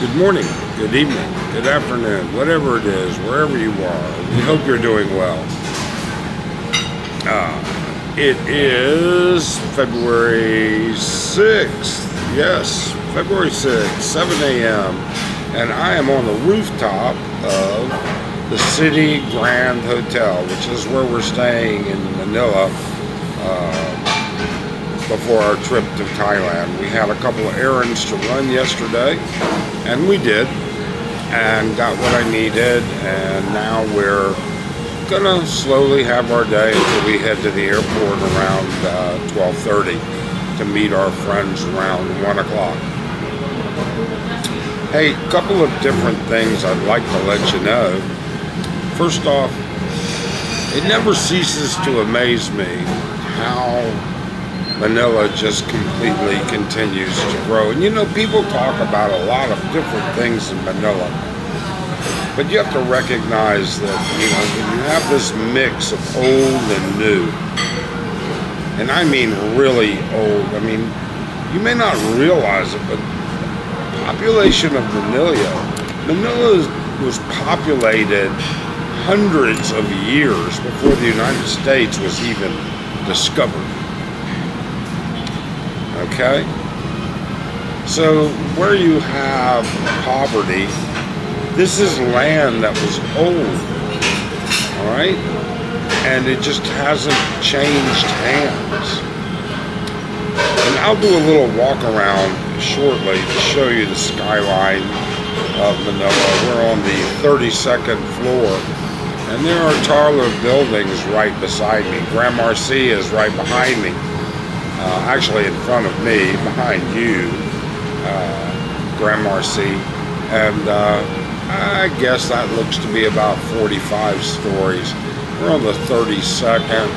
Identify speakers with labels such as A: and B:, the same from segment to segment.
A: Good morning, good evening, good afternoon, whatever it is, wherever you are. We hope you're doing well. It is February 6th. Yes, February 6th, 7 a.m. And I am on the rooftop of the City Grand Hotel, which is where we're staying in Manila before our trip to Thailand. We had a couple of errands to run yesterday, and we did, and got what I needed, and now we're gonna slowly have our day until we head to the airport around 12:30 to meet our friends around 1 o'clock. Hey, a couple of different things I'd like to let you know. First off, it never ceases to amaze me how Manila just completely continues to grow. And you know, people talk about a lot of different things in Manila, but you have to recognize that, you know, when you have this mix of old and new, and I mean really old, I mean, you may not realize it, but the population of Manila was populated hundreds of years before the United States was even discovered. Okay? So where you have poverty, this is land that was old, all right? And it just hasn't changed hands. And I'll do a little walk around shortly to show you the skyline of Manila. We're on the 32nd floor, and there are taller buildings right beside me. Grand Marcy is right behind me. Actually in front of me, behind you, Grand Marcy, and I guess that looks to be about 45 stories. We're on the 32nd,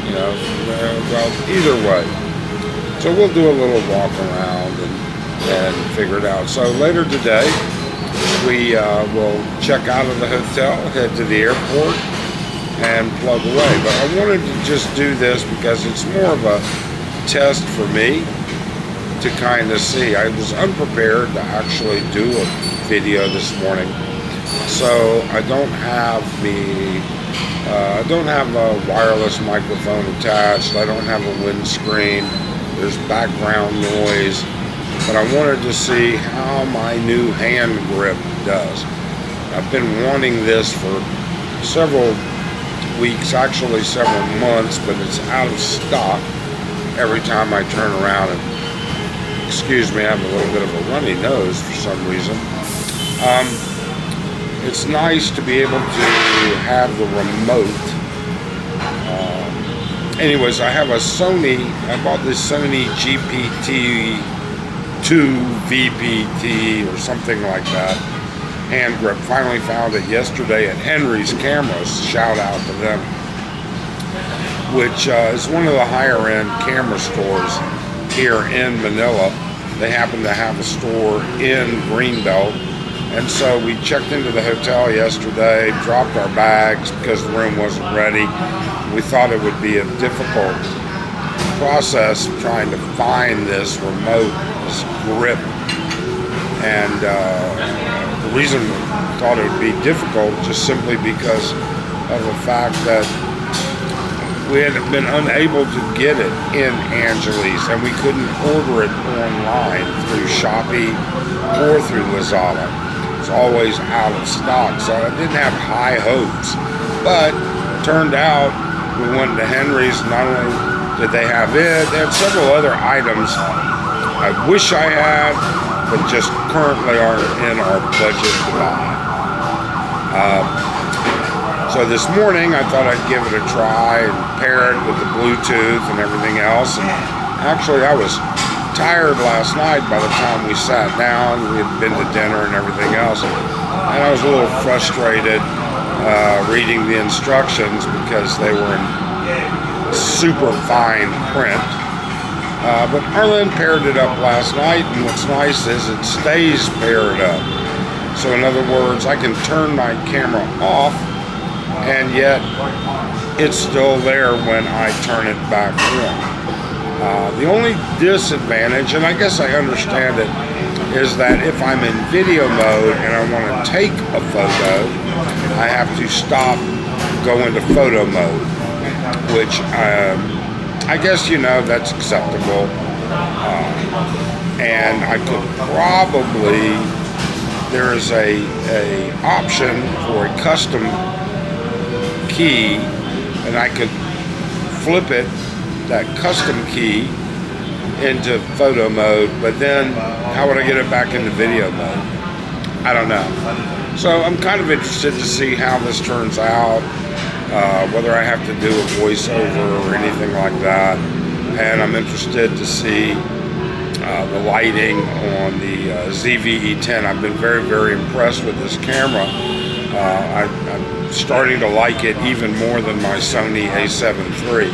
A: you know, well, either way. So we'll do a little walk around and figure it out. So later today, we will check out of the hotel, head to the airport, and plug away. But I wanted to just do this because it's more of a test for me to kind of see. I was unprepared to actually do a video this morning, so I don't have a wireless microphone attached. I don't have a windscreen. There's background noise, but I wanted to see how my new hand grip does. I've been wanting this for several weeks, actually several months, but it's out of stock every time I turn around. And excuse me, I have a little bit of a runny nose for some reason. It's nice to be able to have the remote. Anyways, I have a I bought this Sony GPT-2 VPT or something like that hand grip. Finally found it yesterday at Henry's Cameras. Shout out to them, which is one of the higher end camera stores here in Manila. They happen to have a store in Greenbelt, and so we checked into the hotel yesterday, dropped our bags because the room wasn't ready. We thought it would be a difficult process trying to find this remote, this grip, and the reason we thought it would be difficult just simply because of the fact that we had been unable to get it in Angeles, and we couldn't order it online through Shopee or through Lazada. It's always out of stock, so I didn't have high hopes. But turned out we went to Henry's. Not only did they have it, they had several other items I wish I had, but just currently aren't in our budget to buy. So this morning I thought I'd give it a try and pair it with the Bluetooth and everything else. And actually I was tired last night by the time we sat down. We had been to dinner and everything else. And I was a little frustrated reading the instructions because they were in super fine print. But Arlyn paired it up last night, and what's nice is it stays paired up. So in other words, I can turn my camera off, and yet it's still there when I turn it back on. The only disadvantage, and I guess I understand it, is that if I'm in video mode and I want to take a photo, I have to stop, go into photo mode, which I guess, that's acceptable. And I could probably, there is a option for a custom key, and I could flip it, that custom key, into photo mode, but then how would I get it back into video mode? I don't know. So I'm kind of interested to see how this turns out, whether I have to do a voiceover or anything like that. And I'm interested to see the lighting on the ZV-E10. I've been very, very impressed with this camera. I'm starting to like it even more than my Sony A7 III.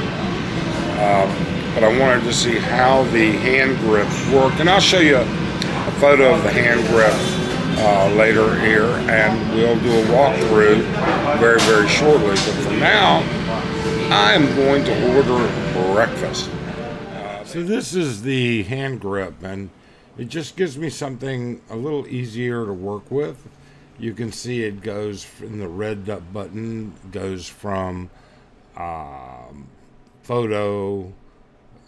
A: But I wanted to see how the hand grip worked, and I'll show you a photo of the hand grip later here, and we'll do a walkthrough very, very shortly. But for now, I'm going to order breakfast. So this is the hand grip, and it just gives me something a little easier to work with. You can see it goes from the red button, goes from photo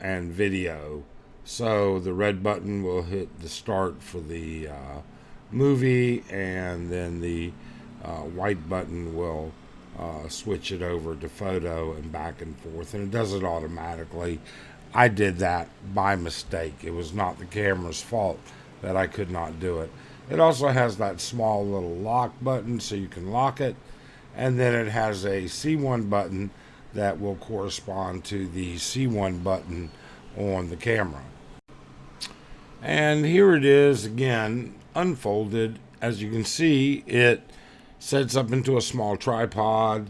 A: and video. So the red button will hit the start for the movie, and then the white button will switch it over to photo and back and forth, and it does it automatically. I did that by mistake. It was not the camera's fault that I could not do it. It also has that small little lock button so you can lock it, and then it has a C1 button that will correspond to the C1 button on the camera. And here it is again, unfolded. As you can see, it sets up into a small tripod,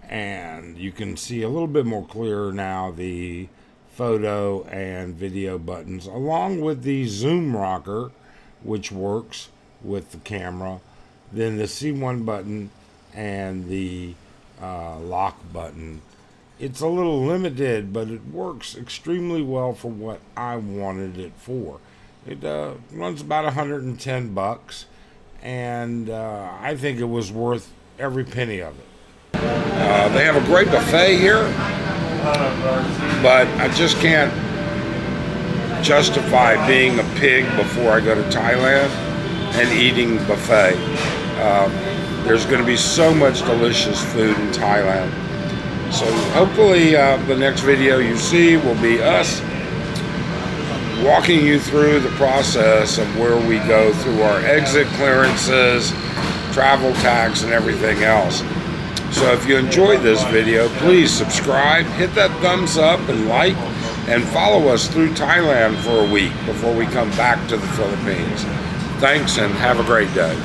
A: and you can see a little bit more clear now the photo and video buttons, along with the zoom rocker, which works with the camera, then the C1 button and the lock button. It's a little limited, but it works extremely well for what I wanted it for. It runs about $110, and I think it was worth every penny of it. They have a great buffet here, but I just can't justify being a pig before I go to Thailand and eating buffet. There's going to be so much delicious food in Thailand. So hopefully the next video you see will be us walking you through the process of where we go through our exit clearances, travel tax, and everything else. So if you enjoyed this video, please subscribe, hit that thumbs up and like, and follow us through Thailand for a week before we come back to the Philippines. Thanks, and have a great day.